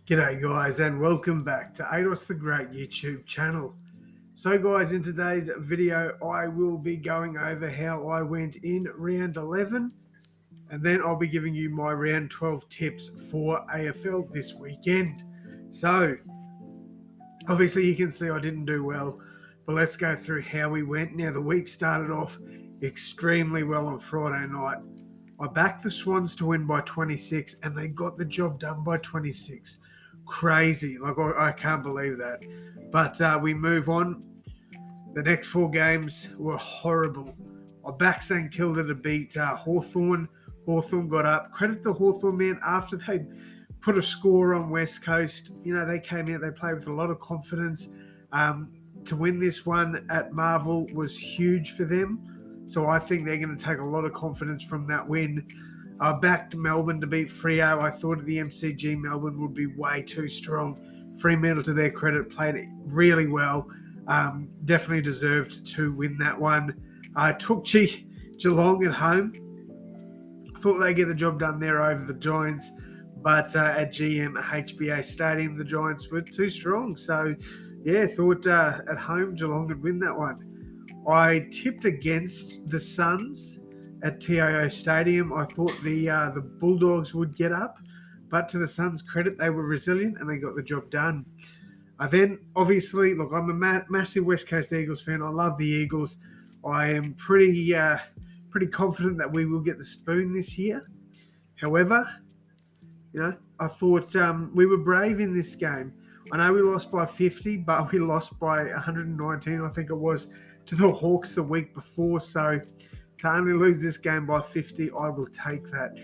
G'day guys and welcome back to AdosTheGreat YouTube channel. So guys, in today's video I will be going over how I went in round 11 and then I'll be giving you my round 12 tips for AFL this weekend. So obviously you can see I didn't do well, but let's go through how we went. Now the week started off extremely well on Friday night. I backed the Swans to win by 26 and they got the job done by 26. Crazy. Like, I can't believe that. But we move on. The next four games were horrible. I backed St Kilda to beat Hawthorn. Hawthorn got up. Credit to Hawthorn, man, after they put a score on West Coast. You know, they came out, they played with a lot of confidence. To win this one at Marvel was huge for them. So I think they're going to take a lot of confidence from that win. I backed Melbourne to beat Freo. I thought the MCG Melbourne would be way too strong. Fremantle, to their credit, played really well. Definitely deserved to win that one. I took Geelong at home. Thought they'd get the job done there over the Giants. But at HBA Stadium, the Giants were too strong. So, yeah, thought at home Geelong would win that one. I tipped against the Suns at TIO Stadium. I thought the Bulldogs would get up, but to the Suns' credit, they were resilient and they got the job done. Then, obviously, look, I'm a massive West Coast Eagles fan. I love the Eagles. I am pretty confident that we will get the spoon this year. However, I thought we were brave in this game. I know we lost by 50, but we lost by 119, I think it was, to the Hawks the week before. So to only lose this game by 50, I will take that.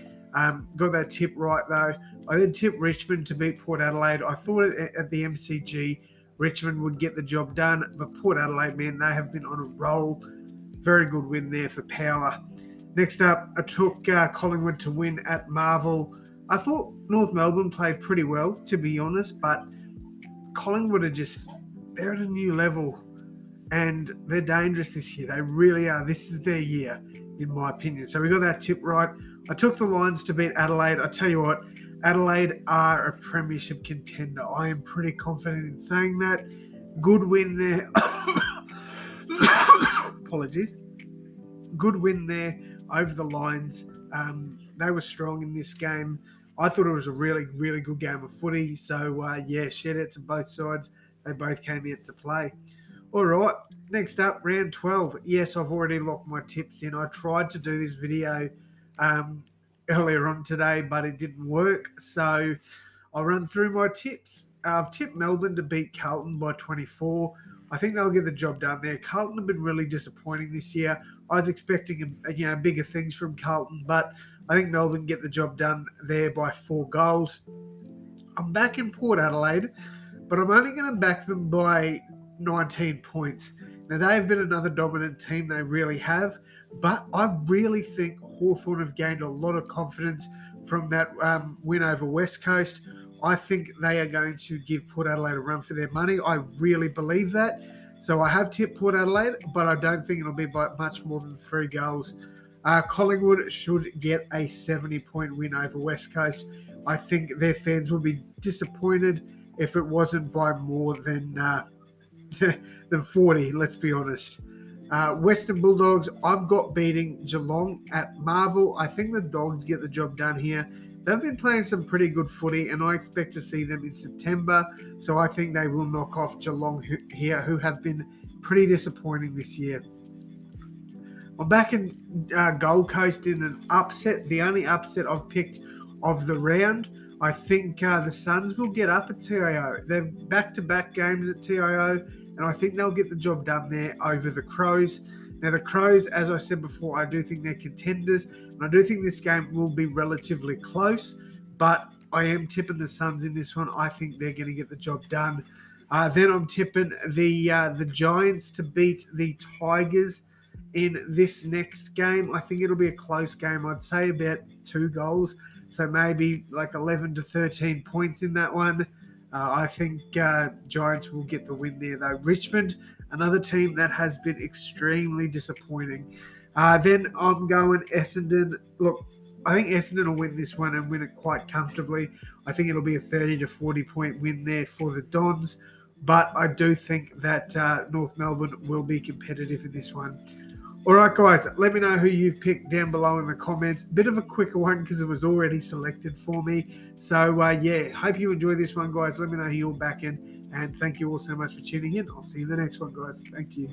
Got that tip right, though. I then tipped Richmond to beat Port Adelaide. I thought at the MCG, Richmond would get the job done, but Port Adelaide, man, they have been on a roll. Very good win there for Power. Next up, I took Collingwood to win at Marvel. I thought North Melbourne played pretty well, to be honest, but Collingwood they're at a new level and they're dangerous this year. They really are. This is their year, in my opinion. So we got that tip right. I took the Lions to beat Adelaide. I tell you what, Adelaide are a premiership contender. I am pretty confident in saying that. Good win there. Apologies. Good win there over the Lions. They were strong in this game. I thought it was a really, really good game of footy. So, shout out to both sides. They both came out to play. All right, next up, round 12. Yes, I've already locked my tips in. I tried to do this video earlier on today, but it didn't work. So I'll run through my tips. I've tipped Melbourne to beat Carlton by 24. I think they'll get the job done there. Carlton have been really disappointing this year. I was expecting bigger things from Carlton, but I think Melbourne get the job done there by 4 goals. I'm back in Port Adelaide, but I'm only going to back them by 19 points. Now, they have been another dominant team. They really have. But I really think Hawthorn have gained a lot of confidence from that win over West Coast. I think they are going to give Port Adelaide a run for their money. I really believe that. So I have tipped Port Adelaide, but I don't think it'll be by much more than 3 goals. Collingwood should get a 70-point win over West Coast. I think their fans would be disappointed if it wasn't by more than 40, let's be honest. Western Bulldogs, I've got beating Geelong at Marvel. I think the Dogs get the job done here. They've been playing some pretty good footy, and I expect to see them in September. So I think they will knock off Geelong here, who have been pretty disappointing this year. I'm back in Gold Coast in an upset, the only upset I've picked of the round. I think the Suns will get up at TIO. They're back-to-back games at TIO, and I think they'll get the job done there over the Crows. Now, the Crows, as I said before, I do think they're contenders, and I do think this game will be relatively close, but I am tipping the Suns in this one. I think they're going to get the job done. Then I'm tipping the Giants to beat the Tigers in this next game. I think it'll be a close game. I'd say about 2 goals. So maybe like 11 to 13 points in that one. I think Giants will get the win there, though. Richmond, another team that has been extremely disappointing. Then I'm going Essendon. Look, I think Essendon will win this one and win it quite comfortably. I think it'll be a 30 to 40 point win there for the Dons. But I do think that North Melbourne will be competitive in this one. All right, guys, let me know who you've picked down below in the comments. Bit of a quicker one because it was already selected for me. So, yeah, hope you enjoy this one, guys. Let me know who you're backing. And thank you all so much for tuning in. I'll see you in the next one, guys. Thank you.